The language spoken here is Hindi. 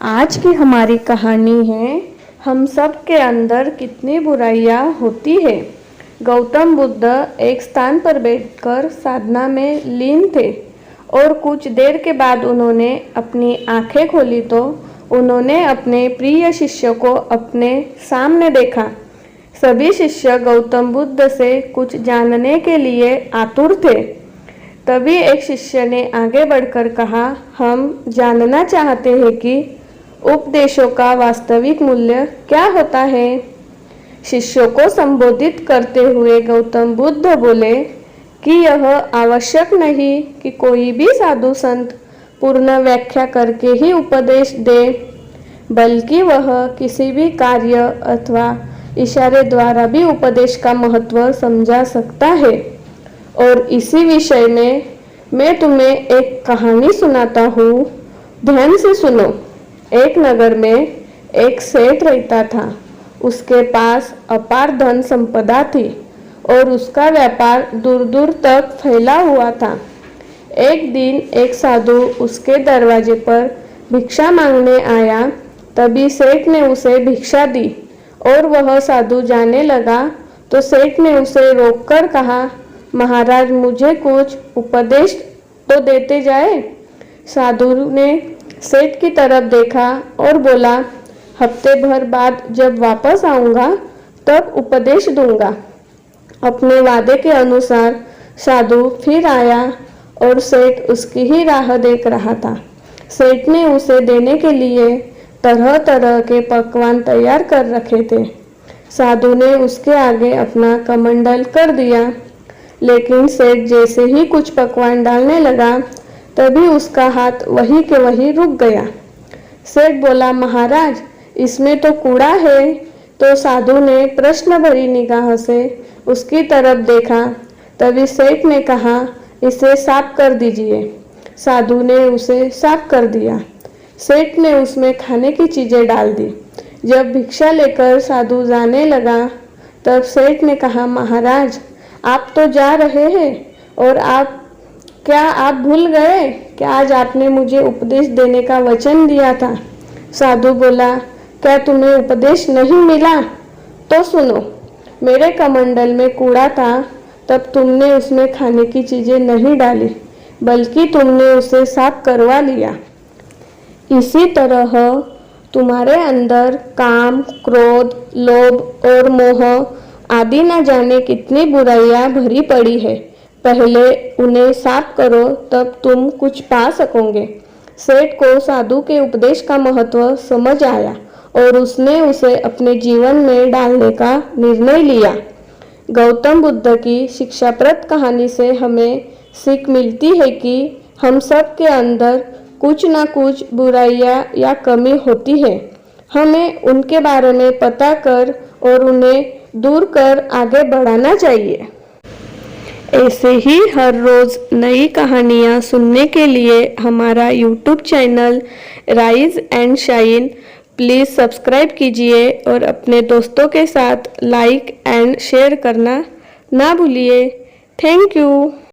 आज की हमारी कहानी है हम सब के अंदर कितनी बुराइयां होती है। गौतम बुद्ध एक स्थान पर बैठकर साधना में लीन थे और कुछ देर के बाद उन्होंने अपनी आंखें खोली तो उन्होंने अपने प्रिय शिष्य को अपने सामने देखा। सभी शिष्य गौतम बुद्ध से कुछ जानने के लिए आतुर थे। तभी एक शिष्य ने आगे बढ़कर कहा, हम जानना चाहते हैं कि उपदेशों का वास्तविक मूल्य क्या होता है। शिष्यों को संबोधित करते हुए गौतम बुद्ध बोले कि यह आवश्यक नहीं कि कोई भी साधु संत पूर्ण व्याख्या करके ही उपदेश दे, बल्कि वह किसी भी कार्य अथवा इशारे द्वारा भी उपदेश का महत्व समझा सकता है। और इसी विषय में मैं तुम्हें एक कहानी सुनाता हूँ, ध्यान से सुनो। एक नगर में एक सेठ रहता था। उसके पास अपार धन संपदा थी और उसका व्यापार दूर दूर तक फैला हुआ था। एक दिन एक साधु उसके दरवाजे पर भिक्षा मांगने आया। तभी सेठ ने उसे भिक्षा दी और वह साधु जाने लगा तो सेठ ने उसे रोककर कहा, महाराज मुझे कुछ उपदेश तो देते जाए। साधु ने सेठ की तरफ देखा और बोला, हफ्ते भर बाद जब वापस आऊँगा तब उपदेश दूंगा। अपने वादे के अनुसार साधु फिर आया और सेठ उसकी ही राह देख रहा था। सेठ ने उसे देने के लिए तरह तरह के पकवान तैयार कर रखे थे। साधु ने उसके आगे अपना कमंडल कर दिया, लेकिन सेठ जैसे ही कुछ पकवान डालने लगा तभी उसका हाथ वही के वही रुक गया। सेठ बोला, महाराज इसमें तो कूड़ा है। तो साधु ने प्रश्न भरी निगाह से उसकी तरफ देखा। तभी सेठ ने कहा, इसे साफ कर दीजिए। साधु ने उसे साफ कर दिया। सेठ ने उसमें खाने की चीजें डाल दी। जब भिक्षा लेकर साधु जाने लगा तब सेठ ने कहा, महाराज आप तो जा रहे हैं और क्या आप भूल गए कि आज आपने मुझे उपदेश देने का वचन दिया था। साधु बोला, क्या तुम्हें उपदेश नहीं मिला? तो सुनो, मेरे कमंडल में कूड़ा था तब तुमने उसमें खाने की चीजें नहीं डाली, बल्कि तुमने उसे साफ करवा लिया। इसी तरह तुम्हारे अंदर काम, क्रोध, लोभ और मोह आदि न जाने कितनी बुराइयां भरी पड़ी है। पहले उन्हें साफ करो तब तुम कुछ पा सकोगे। सेठ को साधु के उपदेश का महत्व समझ आया और उसने उसे अपने जीवन में डालने का निर्णय लिया। गौतम बुद्ध की शिक्षाप्रद कहानी से हमें सीख मिलती है कि हम सब के अंदर कुछ ना कुछ बुराइयां या कमी होती है। हमें उनके बारे में पता कर और उन्हें दूर कर आगे बढ़ाना चाहिए। ऐसे ही हर रोज़ नई कहानियाँ सुनने के लिए हमारा YouTube channel rise and shine please subscribe कीजिए और अपने दोस्तों के साथ लाइक एंड शेयर करना ना भूलिए। Thank you.